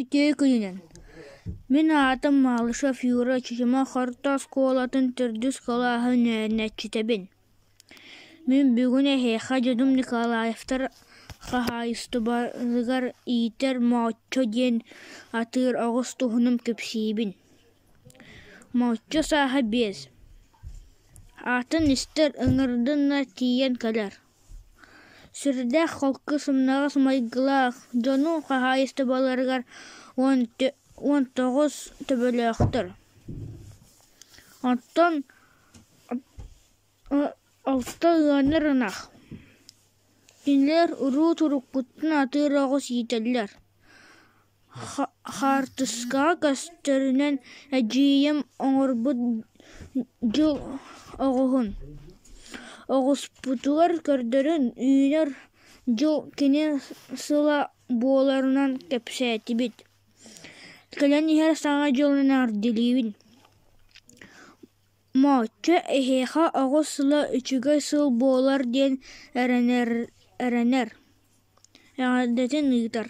Икеи күнүнен. Мен атым малыша фюра чичима харта сколатын түрдүс калаһы нәччитебин. Мен бүгүн эхэха жодум Николаевтар хаһаайыстыбарыгар иитер маоччо диэн атыыр оҕус туһунум кэпсиибин. Маоччо сааһа 5. Атын истер ыҥырдынна тиийэн кэлэр. Сүрдэх холкы сымнаҕас майгылаах дьону хаһаайыстыбаларыгар 19 төбөлөөхтөр. Оттон алта ыаныр ынах. Кинилэр уруу туруккуттун атыыр оҕус иителлэр. Хартыскаа көстөрүнэн эдьиийэм оҥорбут дьыл оҕуһун. Оҕуспутугар көрдөрүн үүнэр дьыл кини сыла буоларынан кэпсээтибит. Кэлэн иһэр саҥа дьылынан дилиибин. Маоччо эһиэхэ оҕус сыла үчүгэй сыл буолар диэн эрэнэр. Эҕэдэтин ыытар.